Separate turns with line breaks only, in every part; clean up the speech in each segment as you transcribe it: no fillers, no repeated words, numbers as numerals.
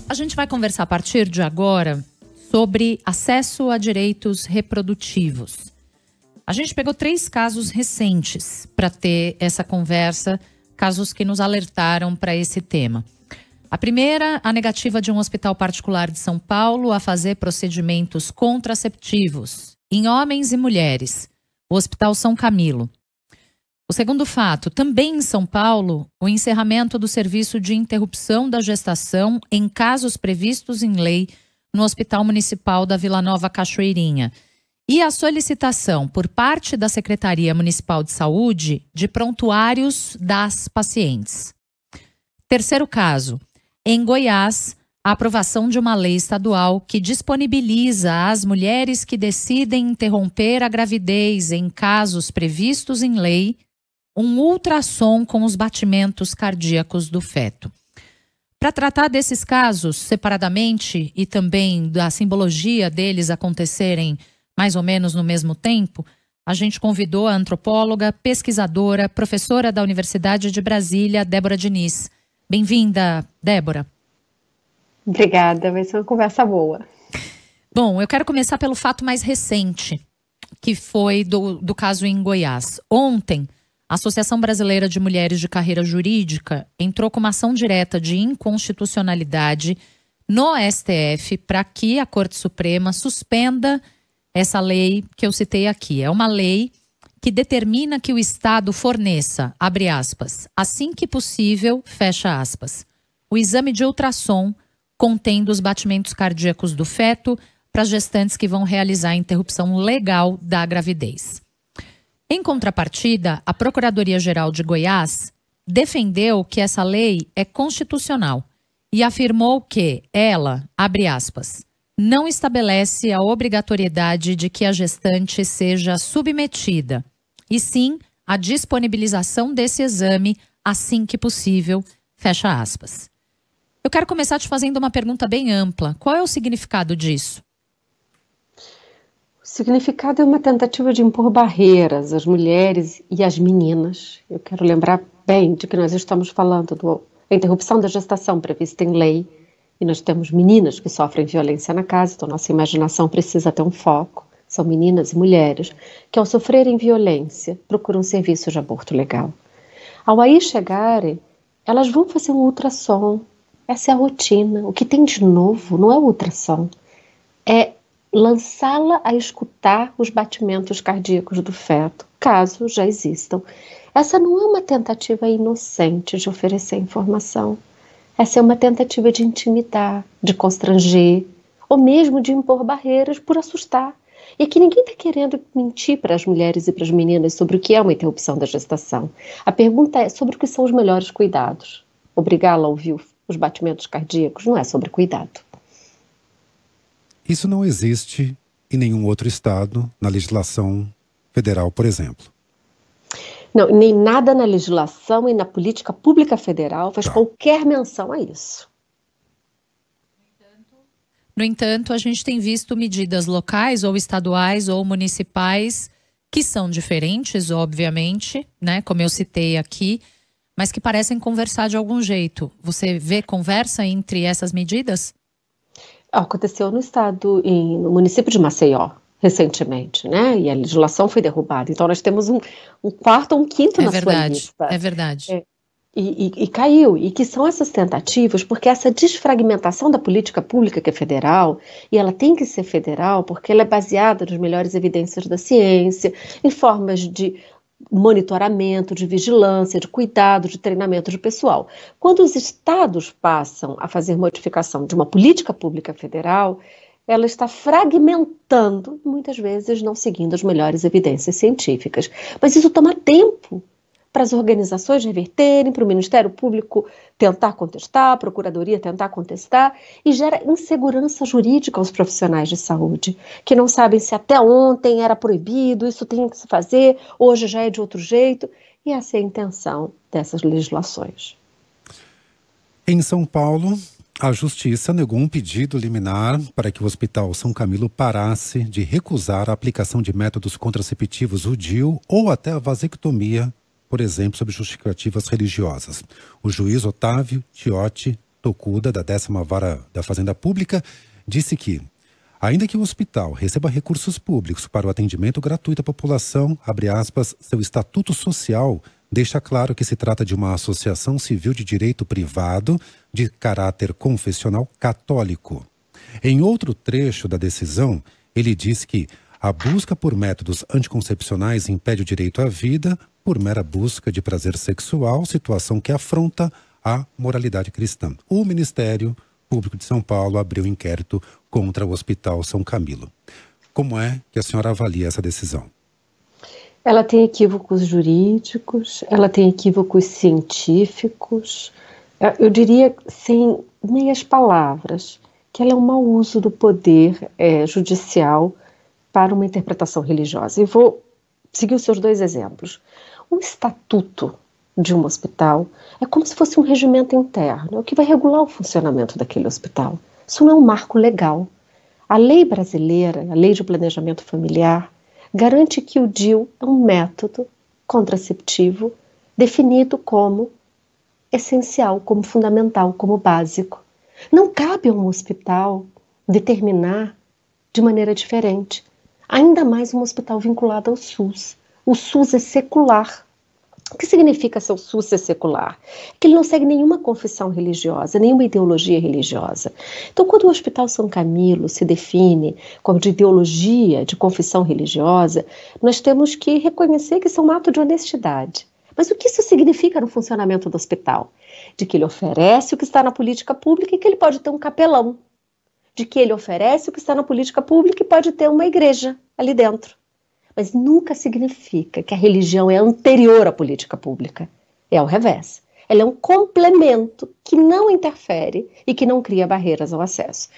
A gente vai conversar a partir de agora sobre acesso a direitos reprodutivos. A gente pegou 3 casos recentes para ter essa conversa, casos que nos alertaram para esse tema. A primeira, a negativa de um hospital particular de São Paulo a fazer procedimentos contraceptivos em homens e mulheres, o Hospital São Camilo. O segundo fato, também em São Paulo, o encerramento do serviço de interrupção da gestação em casos previstos em lei no Hospital Municipal da Vila Nova Cachoeirinha. E a solicitação por parte da Secretaria Municipal de Saúde de prontuários das pacientes. Terceiro caso, em Goiás, a aprovação de uma lei estadual que disponibiliza às mulheres que decidem interromper a gravidez em casos previstos em lei um ultrassom com os batimentos cardíacos do feto. Para tratar desses casos separadamente e também da simbologia deles acontecerem mais ou menos no mesmo tempo, a gente convidou a antropóloga, pesquisadora, professora da Universidade de Brasília, Débora Diniz. Bem-vinda, Débora.
Obrigada, vai ser uma conversa boa.
Bom, eu quero começar pelo fato mais recente, que foi do caso em Goiás. Ontem, a Associação Brasileira de Mulheres de Carreira Jurídica entrou com uma ação direta de inconstitucionalidade no STF para que a Corte Suprema suspenda essa lei que eu citei aqui. É uma lei que determina que o Estado forneça, abre aspas, assim que possível, fecha aspas, o exame de ultrassom contendo os batimentos cardíacos do feto para as gestantes que vão realizar a interrupção legal da gravidez. Em contrapartida, a Procuradoria-Geral de Goiás defendeu que essa lei é constitucional e afirmou que ela, abre aspas, não estabelece a obrigatoriedade de que a gestante seja submetida, e sim a disponibilização desse exame assim que possível, fecha aspas. Eu quero começar te fazendo uma pergunta bem ampla. Qual é o significado disso?
O significado é uma tentativa de impor barreiras às mulheres e às meninas. Eu quero lembrar bem de que nós estamos falando da interrupção da gestação prevista em lei, e nós temos meninas que sofrem violência na casa, então nossa imaginação precisa ter um foco. São meninas e mulheres que, ao sofrerem violência, procuram serviço de aborto legal. Ao aí chegarem, elas vão fazer um ultrassom. Essa é a rotina. O que tem de novo não é o ultrassom, é lançá-la a escutar os batimentos cardíacos do feto, caso já existam. Essa não é uma tentativa inocente de oferecer informação. Essa é uma tentativa de intimidar, de constranger, ou mesmo de impor barreiras por assustar. E aqui ninguém está querendo mentir para as mulheres e para as meninas sobre o que é uma interrupção da gestação. A pergunta é sobre o que são os melhores cuidados. Obrigá-la a ouvir os batimentos cardíacos não é sobre cuidado.
Isso não existe em nenhum outro estado, na legislação federal, por exemplo.
Não, nem nada na legislação e na política pública federal faz qualquer menção a isso.
No entanto, a gente tem visto medidas locais ou estaduais ou municipais que são diferentes, obviamente, né, como eu citei aqui, mas que parecem conversar de algum jeito. Você vê conversa entre essas medidas?
Aconteceu no município de Maceió, recentemente, né? E a legislação foi derrubada. Então nós temos um quarto ou um quinto na sua lista.
É verdade.
E caiu. E que são essas tentativas, porque essa desfragmentação da política pública que é federal, e ela tem que ser federal porque ela é baseada nas melhores evidências da ciência, em formas de monitoramento, de vigilância, de cuidado, de treinamento de pessoal. Quando os estados passam a fazer modificação de uma política pública federal, ela está fragmentando, muitas vezes não seguindo as melhores evidências científicas. Mas isso toma tempo para as organizações reverterem, para o Ministério Público tentar contestar, a Procuradoria tentar contestar, e gera insegurança jurídica aos profissionais de saúde, que não sabem se até ontem era proibido, isso tem que se fazer, hoje já é de outro jeito, e essa é a intenção dessas legislações.
Em São Paulo, a Justiça negou um pedido liminar para que o Hospital São Camilo parasse de recusar a aplicação de métodos contraceptivos, o DIU, ou até a vasectomia, por exemplo, sob justificativas religiosas. O juiz Otávio Tiotti Tokuda, da 10ª Vara da Fazenda Pública, disse que, ainda que o hospital receba recursos públicos para o atendimento gratuito à população, abre aspas, seu estatuto social deixa claro que se trata de uma associação civil de direito privado de caráter confessional católico. Em outro trecho da decisão, ele diz que a busca por métodos anticoncepcionais impede o direito à vida por mera busca de prazer sexual, situação que afronta a moralidade cristã. O Ministério Público de São Paulo abriu inquérito contra o Hospital São Camilo. Como é que a senhora avalia essa decisão?
Ela tem equívocos jurídicos, ela tem equívocos científicos, eu diria, sem meias palavras, que ela é um mau uso do poder judicial para uma interpretação religiosa. E vou seguir os seus 2 exemplos. O estatuto de um hospital é como se fosse um regimento interno, é o que vai regular o funcionamento daquele hospital. Isso não é um marco legal. A lei brasileira, a lei de planejamento familiar, garante que o DIU é um método contraceptivo definido como essencial, como fundamental, como básico. Não cabe a um hospital determinar de maneira diferente, ainda mais um hospital vinculado ao SUS. O SUS é secular. O que significa ser o SUS ser secular? Que ele não segue nenhuma confissão religiosa, nenhuma ideologia religiosa. Então, quando o Hospital São Camilo se define como de ideologia, de confissão religiosa, nós temos que reconhecer que isso é um ato de honestidade. Mas o que isso significa no funcionamento do hospital? De que ele oferece o que está na política pública e que ele pode ter um capelão. De que ele oferece o que está na política pública e pode ter uma igreja ali dentro. Mas nunca significa que a religião é anterior à política pública. É ao revés. Ela é um complemento que não interfere e que não cria barreiras ao acesso.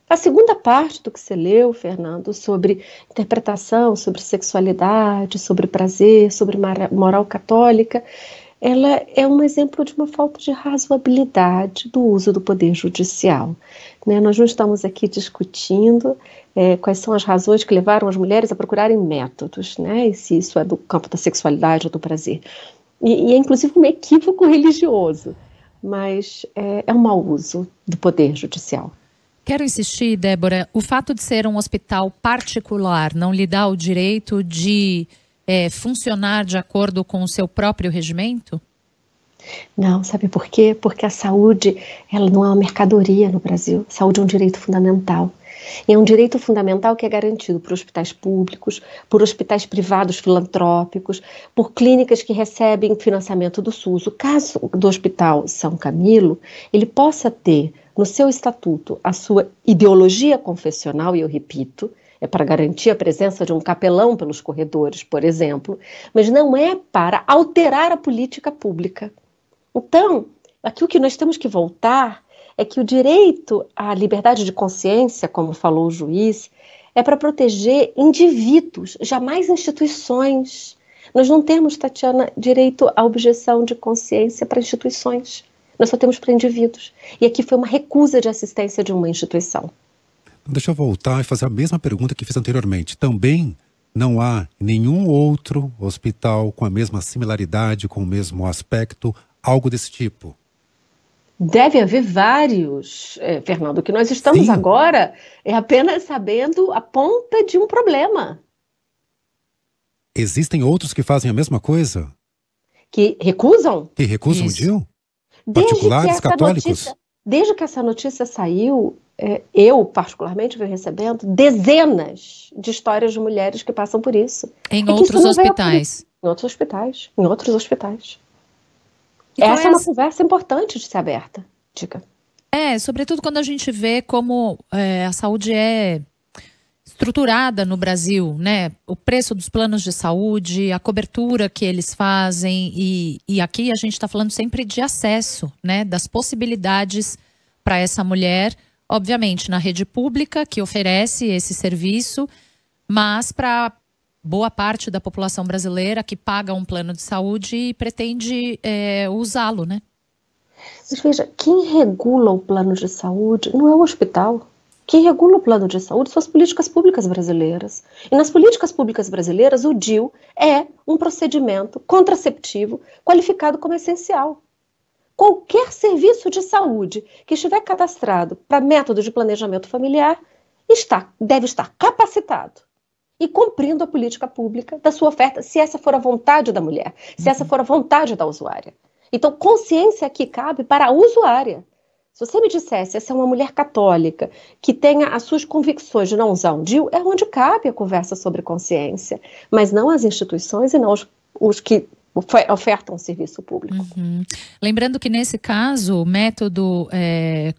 A segunda parte do que você leu, Fernando, sobre interpretação, sobre sexualidade, sobre prazer, sobre moral católica, ela é um exemplo de uma falta de razoabilidade do uso do poder judicial. Nós não estamos aqui discutindo quais são as razões que levaram as mulheres a procurarem métodos, e se isso é do campo da sexualidade ou do prazer. E é inclusive um equívoco religioso, mas é um mau uso do poder judicial.
Quero insistir, Débora, o fato de ser um hospital particular não lhe dá o direito de funcionar de acordo com o seu próprio regimento?
Não, sabe por quê? Porque a saúde, ela não é uma mercadoria no Brasil. A saúde é um direito fundamental. E é um direito fundamental que é garantido por hospitais públicos, por hospitais privados filantrópicos, por clínicas que recebem financiamento do SUS. O caso do Hospital São Camilo, ele possa ter no seu estatuto a sua ideologia confessional, e eu repito, é para garantir a presença de um capelão pelos corredores, por exemplo, mas não é para alterar a política pública. Então, aqui o que nós temos que voltar é que o direito à liberdade de consciência, como falou o juiz, é para proteger indivíduos, jamais instituições. Nós não temos, Tatiana, direito à objeção de consciência para instituições. Nós só temos para indivíduos. E aqui foi uma recusa de assistência de uma instituição.
Deixa eu voltar e fazer a mesma pergunta que fiz anteriormente. Também não há nenhum outro hospital com a mesma similaridade, com o mesmo aspecto, algo desse tipo?
Deve haver vários, Fernando. O que nós estamos agora é apenas sabendo a ponta de um problema.
Existem outros que fazem a mesma coisa?
Que recusam?
Que recusam o DIU? Particulares, católicos?
Desde que essa notícia saiu, eu particularmente venho recebendo dezenas de histórias de mulheres que passam por isso.
Em outros hospitais?
Em outros hospitais. Essa é uma conversa importante de ser aberta, diga.
Sobretudo quando a gente vê como a saúde é estruturada no Brasil, né? O preço dos planos de saúde, a cobertura que eles fazem e aqui a gente está falando sempre de acesso, né? Das possibilidades para essa mulher, obviamente na rede pública que oferece esse serviço, mas para boa parte da população brasileira que paga um plano de saúde e pretende usá-lo, né?
Mas veja, quem regula o plano de saúde não é o hospital. Quem regula o plano de saúde são as políticas públicas brasileiras. E nas políticas públicas brasileiras, o DIU é um procedimento contraceptivo qualificado como essencial. qualquer serviço de saúde que estiver cadastrado para método de planejamento familiar deve estar capacitado e cumprindo a política pública da sua oferta, se essa for a vontade da mulher, se essa for a vontade da usuária. Então, consciência aqui cabe para a usuária. Se você me dissesse, essa é uma mulher católica que tenha as suas convicções de não usar um DIU, é onde cabe a conversa sobre consciência, mas não as instituições e não os que ofertam serviço público.
Lembrando que nesse caso, o método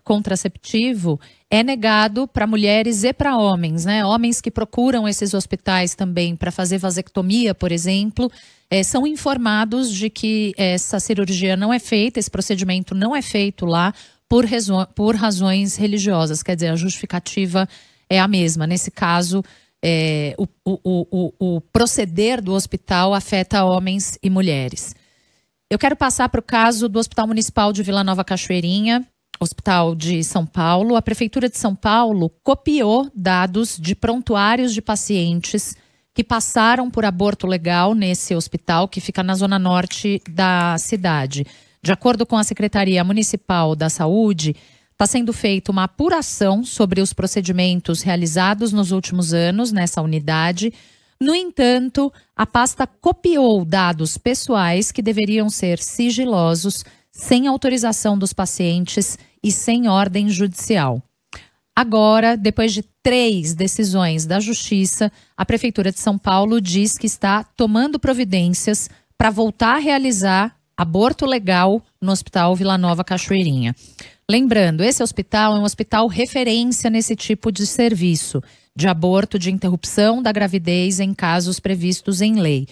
contraceptivo é negado para mulheres e para homens, né? Homens que procuram esses hospitais também para fazer vasectomia, por exemplo, são informados de que essa cirurgia não é feita, esse procedimento não é feito lá por razões religiosas, quer dizer, a justificativa é a mesma. Nesse caso, o proceder do hospital afeta homens e mulheres. Eu quero passar para o caso do Hospital Municipal de Vila Nova Cachoeirinha, Hospital de São Paulo. A Prefeitura de São Paulo copiou dados de prontuários de pacientes que passaram por aborto legal nesse hospital, que fica na zona norte da cidade. De acordo com a Secretaria Municipal da Saúde, está sendo feita uma apuração sobre os procedimentos realizados nos últimos anos nessa unidade. No entanto, a pasta copiou dados pessoais que deveriam ser sigilosos, sem autorização dos pacientes e sem ordem judicial. Agora, depois de 3 decisões da Justiça, a Prefeitura de São Paulo diz que está tomando providências para voltar a realizar aborto legal no Hospital Vila Nova Cachoeirinha. Lembrando, esse hospital é um hospital referência nesse tipo de serviço, de aborto, de interrupção da gravidez em casos previstos em lei.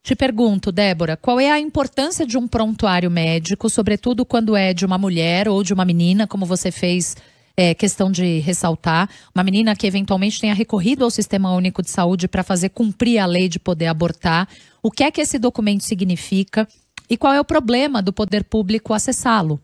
Te pergunto, Débora, qual é a importância de um prontuário médico, sobretudo quando é de uma mulher ou de uma menina, como você fez questão de ressaltar, uma menina que eventualmente tenha recorrido ao Sistema Único de Saúde para fazer cumprir a lei de poder abortar. O que é que esse documento significa e qual é o problema do poder público acessá-lo?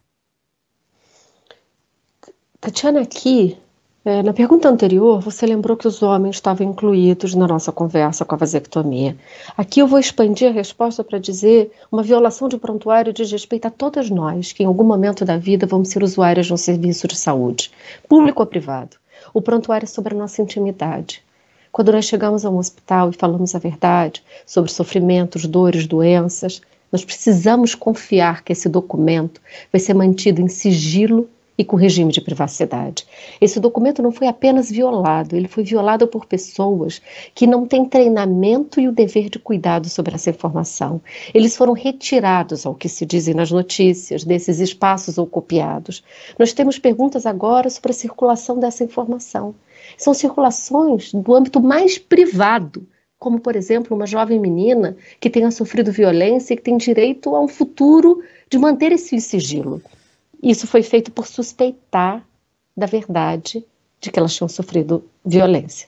Tatiana, aqui, na pergunta anterior, você lembrou que os homens estavam incluídos na nossa conversa com a vasectomia. Aqui eu vou expandir a resposta para dizer uma violação de prontuário diz respeito a todas nós, que em algum momento da vida vamos ser usuárias de um serviço de saúde, público ou privado. O prontuário é sobre a nossa intimidade. Quando nós chegamos a um hospital e falamos a verdade sobre sofrimentos, dores, doenças, nós precisamos confiar que esse documento vai ser mantido em sigilo e com regime de privacidade. Esse documento não foi apenas violado, ele foi violado por pessoas que não têm treinamento e o dever de cuidado sobre essa informação. Eles foram retirados, ao que se dizem nas notícias, desses espaços ou copiados. Nós temos perguntas agora sobre a circulação dessa informação. São circulações do âmbito mais privado, como, por exemplo, uma jovem menina que tenha sofrido violência e que tem direito a um futuro de manter esse sigilo. Isso foi feito por suspeitar da verdade de que elas tinham sofrido violência.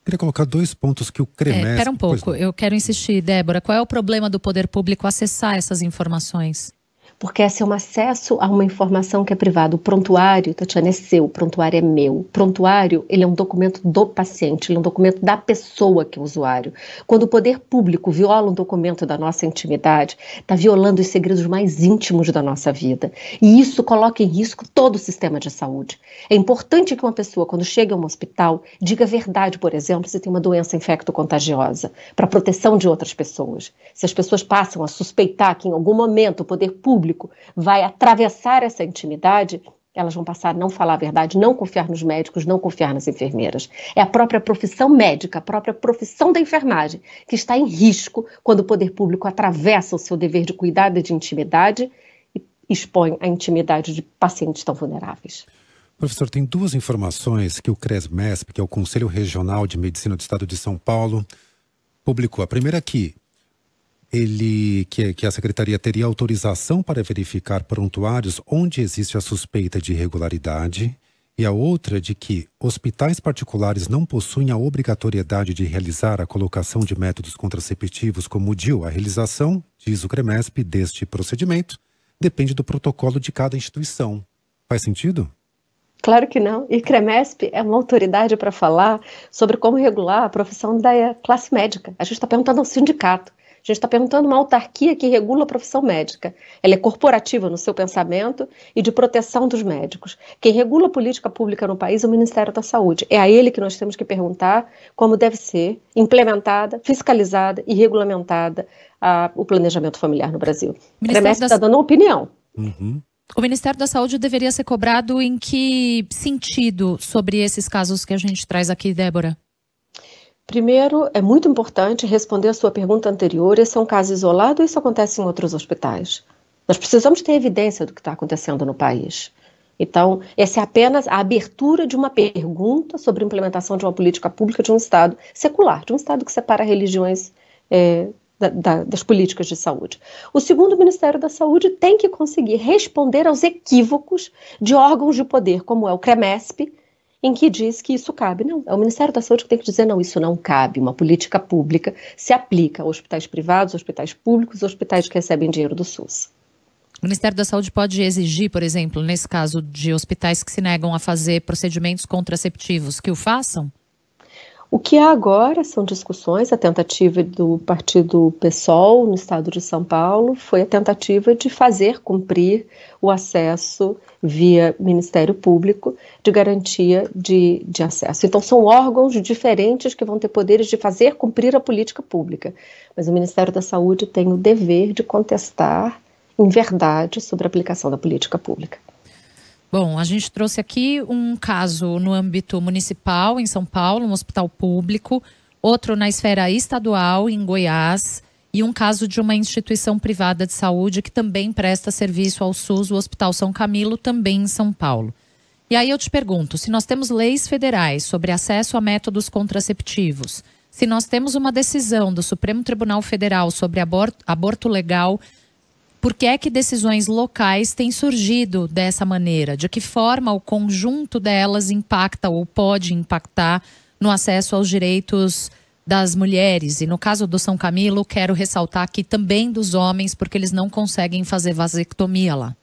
Queria colocar 2 pontos que o CREMESP...
Espera um pouco, eu quero insistir, Débora. Qual é o problema do poder público acessar essas informações?
Porque esse é um acesso a uma informação que é privada. O prontuário, Tatiana, é seu, o prontuário é meu. O prontuário, ele é um documento do paciente, ele é um documento da pessoa que é o usuário. Quando o poder público viola um documento da nossa intimidade, está violando os segredos mais íntimos da nossa vida. E isso coloca em risco todo o sistema de saúde. É importante que uma pessoa, quando chega a um hospital, diga a verdade, por exemplo, se tem uma doença infecto-contagiosa, para a proteção de outras pessoas. Se as pessoas passam a suspeitar que em algum momento o poder público vai atravessar essa intimidade, elas vão passar a não falar a verdade, não confiar nos médicos, não confiar nas enfermeiras. É a própria profissão médica, a própria profissão da enfermagem que está em risco quando o poder público atravessa o seu dever de cuidado e de intimidade e expõe a intimidade de pacientes tão vulneráveis.
Professor, tem 2 informações que o CREMESP, que é o Conselho Regional de Medicina do Estado de São Paulo, publicou. A primeira aqui, que a Secretaria teria autorização para verificar prontuários onde existe a suspeita de irregularidade, e a outra de que hospitais particulares não possuem a obrigatoriedade de realizar a colocação de métodos contraceptivos como o DIU. A realização, diz o CREMESP, deste procedimento depende do protocolo de cada instituição. Faz sentido?
Claro que não. E CREMESP é uma autoridade para falar sobre como regular a profissão da classe médica. A gente está perguntando ao sindicato. A A gente está perguntando uma autarquia que regula a profissão médica. Ela é corporativa no seu pensamento e de proteção dos médicos. Quem regula a política pública no país é o Ministério da Saúde. É a ele que nós temos que perguntar como deve ser implementada, fiscalizada e regulamentada o planejamento familiar no Brasil. O Cremesp está dando uma opinião.
Uhum.
O Ministério da Saúde deveria ser cobrado em que sentido sobre esses casos que a gente traz aqui, Débora?
Primeiro, é muito importante responder a sua pergunta anterior. Esse é um caso isolado ou isso acontece em outros hospitais? Nós precisamos ter evidência do que está acontecendo no país. Então, essa é apenas a abertura de uma pergunta sobre a implementação de uma política pública de um Estado secular, de um Estado que separa religiões das políticas de saúde. O segundo, o Ministério da Saúde tem que conseguir responder aos equívocos de órgãos de poder, como é o Cremesp, em que diz que isso cabe. Não, é o Ministério da Saúde que tem que dizer, não, isso não cabe. Uma política pública se aplica a hospitais privados, hospitais públicos, hospitais que recebem dinheiro do SUS.
O Ministério da Saúde pode exigir, por exemplo, nesse caso de hospitais que se negam a fazer procedimentos contraceptivos, que o façam?
O que há agora são discussões. A tentativa do partido PSOL no estado de São Paulo foi a tentativa de fazer cumprir o acesso via Ministério Público de garantia de acesso. Então são órgãos diferentes que vão ter poderes de fazer cumprir a política pública. Mas o Ministério da Saúde tem o dever de contestar em verdade sobre a aplicação da política pública.
Bom, a gente trouxe aqui um caso no âmbito municipal, em São Paulo, um hospital público, outro na esfera estadual, em Goiás, e um caso de uma instituição privada de saúde que também presta serviço ao SUS, o Hospital São Camilo, também em São Paulo. E aí eu te pergunto, se nós temos leis federais sobre acesso a métodos contraceptivos, se nós temos uma decisão do Supremo Tribunal Federal sobre aborto legal, por que é que decisões locais têm surgido dessa maneira? De que forma o conjunto delas impacta ou pode impactar no acesso aos direitos das mulheres? E no caso do São Camilo, quero ressaltar aqui também dos homens, porque eles não conseguem fazer vasectomia lá.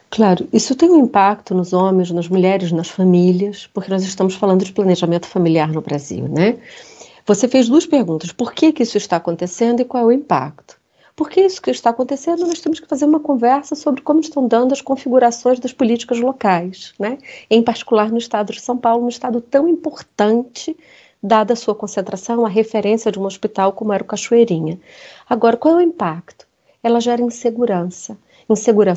Claro, isso tem um impacto nos homens, nas mulheres, nas famílias, porque nós estamos falando de planejamento familiar no Brasil, né? Você fez duas perguntas, por que isso está acontecendo e qual é o impacto? Porque isso que está acontecendo, nós temos que fazer uma conversa sobre como estão dando as configurações das políticas locais, né? Em particular no estado de São Paulo, um estado tão importante, dada a sua concentração, a referência de um hospital como era o Cachoeirinha. Agora, qual é o impacto? Ela gera insegurança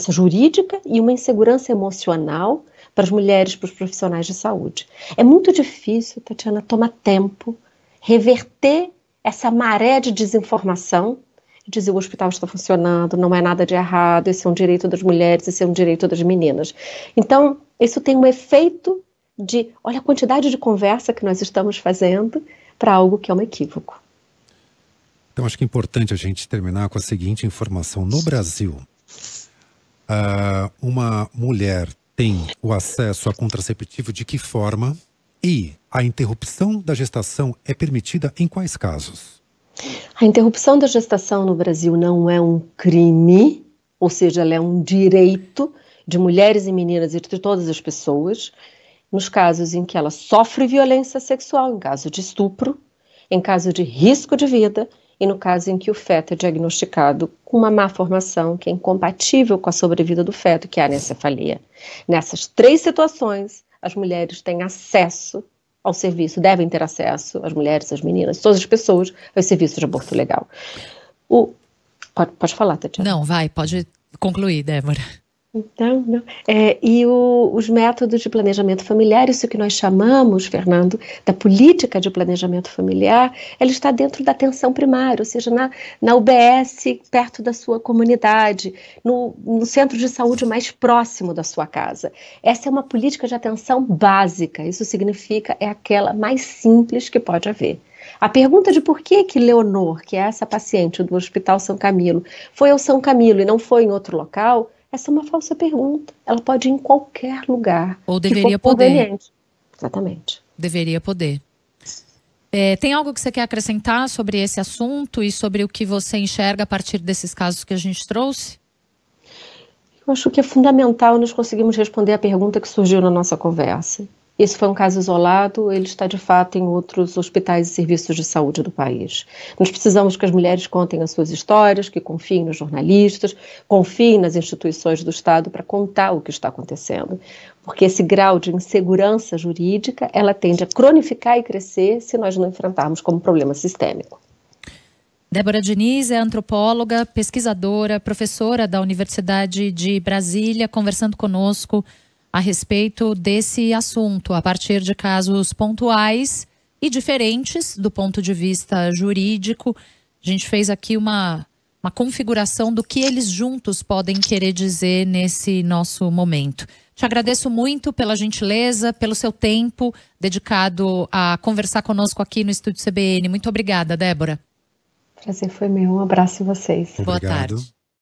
jurídica e uma insegurança emocional para as mulheres, para os profissionais de saúde. É muito difícil, Tatiana, tomar tempo, reverter essa maré de desinformação, dizer o hospital está funcionando, não é nada de errado, esse é um direito das mulheres, esse é um direito das meninas. Então, isso tem um efeito de, olha a quantidade de conversa que nós estamos fazendo para algo que é um equívoco.
Então, acho que é importante a gente terminar com a seguinte informação. No Brasil, uma mulher tem o acesso a contraceptivo de que forma? E a interrupção da gestação é permitida em quais casos?
A interrupção da gestação no Brasil não é um crime, ou seja, ela é um direito de mulheres e meninas e de todas as pessoas, nos casos em que ela sofre violência sexual, em caso de estupro, em caso de risco de vida e no caso em que o feto é diagnosticado com uma má formação que é incompatível com a sobrevida do feto, que é a anencefalia. Nessas três situações, as mulheres têm acesso ao serviço, devem ter acesso, as mulheres, as meninas, todas as pessoas, ao serviço de aborto legal. Pode falar, Tatiana.
Não, pode concluir, Débora.
Então, não. Os métodos de planejamento familiar, isso que nós chamamos, Fernando, da política de planejamento familiar, ela está dentro da atenção primária, ou seja, na UBS, perto da sua comunidade, no centro de saúde mais próximo da sua casa. Essa é uma política de atenção básica, isso significa é aquela mais simples que pode haver. A pergunta de por que Leonor, que é essa paciente do Hospital São Camilo, foi ao São Camilo e não foi em outro local, essa é uma falsa pergunta. Ela pode ir em qualquer lugar.
Ou deveria poder.
Exatamente.
Deveria poder. Tem algo que você quer acrescentar sobre esse assunto e sobre o que você enxerga a partir desses casos que a gente trouxe?
Eu acho que é fundamental nós conseguirmos responder a pergunta que surgiu na nossa conversa. esse foi um caso isolado, ele está de fato em outros hospitais e serviços de saúde do país. Nós precisamos que as mulheres contem as suas histórias, que confiem nos jornalistas, confiem nas instituições do Estado para contar o que está acontecendo. Porque esse grau de insegurança jurídica, ela tende a cronificar e crescer se nós não enfrentarmos como problema sistêmico.
Débora Diniz é antropóloga, pesquisadora, professora da Universidade de Brasília, conversando conosco a respeito desse assunto, a partir de casos pontuais e diferentes do ponto de vista jurídico. A gente fez aqui uma configuração do que eles juntos podem querer dizer nesse nosso momento. Te agradeço muito pela gentileza, pelo seu tempo dedicado a conversar conosco aqui no Estúdio CBN. Muito obrigada, Débora.
Prazer foi meu. Um abraço a vocês.
Boa tarde.